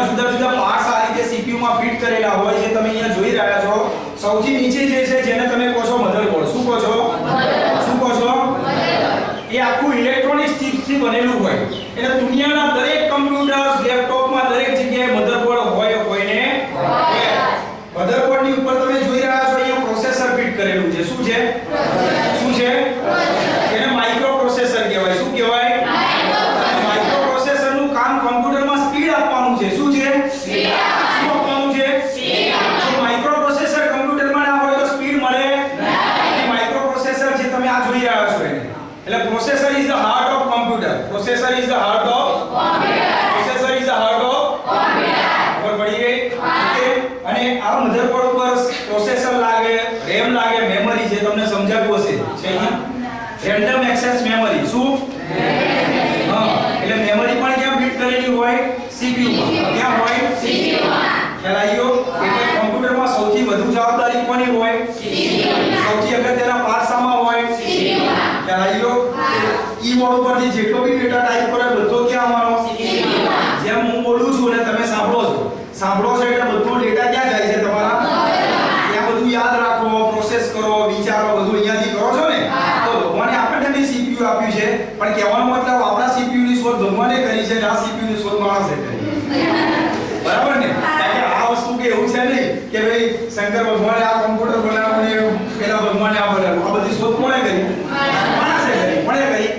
એના જુદા જુદા પાર્ટ્સ આ રીતે CPU માં ફિટ કરેલા હોય છે તમે અહીંયા જોઈ રહ્યા છો સૌથી નીચે જે છે જેને તમે કહો છો મધરબોર્ડ શું કહો છો શું કહો છો એ આખું ઇલેક્ટ્રોનિક ચિપ્સ થી બનેલું હોય એટલે દુનિયાના દરેક કમ્પ્યુટર્સ લેપટોપમાં દરેક જગ્યાએ મધરબોર્ડ હોય કોઈને મધરબોર્ડ ની ઉપર તમે જોઈ રહ્યા છો અહીંયા પ્રોસેસર ફિટ કરેલું છે શું છે એને માઇક્રો પ્રોસેસર કહેવાય શું કહેવાય માઇક્રો પ્રોસેસર નું કામ કમ્પ્યુટરમાં સ્પીડ આપવાનું છે શું છે સ્પીડ આપવાનું છે સ્પીડ જો માઇક્રો પ્રોસેસર કમ્પ્યુટરમાં ના હોય તો સ્પીડ મળે નહીં માઇક્રો પ્રોસેસર જે તમે આ જોઈ રહ્યા છો એને એટલે processor is the heart of computer processor is the heart of processor is the heart of ખબર પડી ગઈ ઓકે અને આ મધરબોર્ડ ઉપર પ્રોસેસર લાગે RAM લાગે મેમરી જે તમને સમજાવ્યું હશે છે અહીંયા રેન્ડમ એક્સેસ મેમરી શું હા એટલે મેમરી પણ ક્યાં ફિટ કરેલી હોય CPU માં ક્યાં હોય CPU માં ખ્યાલ આવ્યો એટલે કમ્પ્યુટરમાં સૌથી વધુ જવાબદારી કોની હોય CPU સૌથી અગત્યના પાર્ટ શામાં હોય CPU માં ખ્યાલ આવ્યો કીબોર્ડ ઉપરથી જેટલો બી ડેટા ટાઈપ કરે બધો ક્યાં આવવાનો CPU માં જેમ હું બોલું છું અને તમે સાંભળો છો એટલે બધો ડેટા ક્યાં જાય છે તમારા ત્યાં બધું યાદ રાખો પ્રોસેસ કરો વિચારો બધું અહીંયાથી કરો છો ને તો ભગવાને આપણને બી CPU આપ્યું છે પણ કહેવાનો મતલબ આપણા CPU ની શોધ ભગવાને કરી છે અને આ CPU ની શોધ માણસે કરી બરાબર ને કારણ કે આ વસ્તુ કે એવું છે નહીં કે ભાઈ શંકર ભગવાને આ કમ્પ્યુટર બનાવ્યું ને પેલા ભગવાને આ બનાવ્યું આ બધી શોધ કોણે કરી માણસે કરી કોણે કરી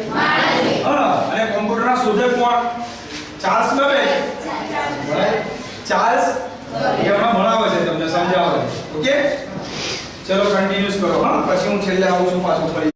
હા અને કમ્પ્યુટરના શોધક કોણ ચાર્લ્સ બેબેજ ચાર્લ્સ એ હમણાં ભણાવે છે તમને સમજાવે ઓકે ચલો કન્ટિન્યુઅસ કરો હા પછી હું છેલ્લે આવું છું પાછું ફરી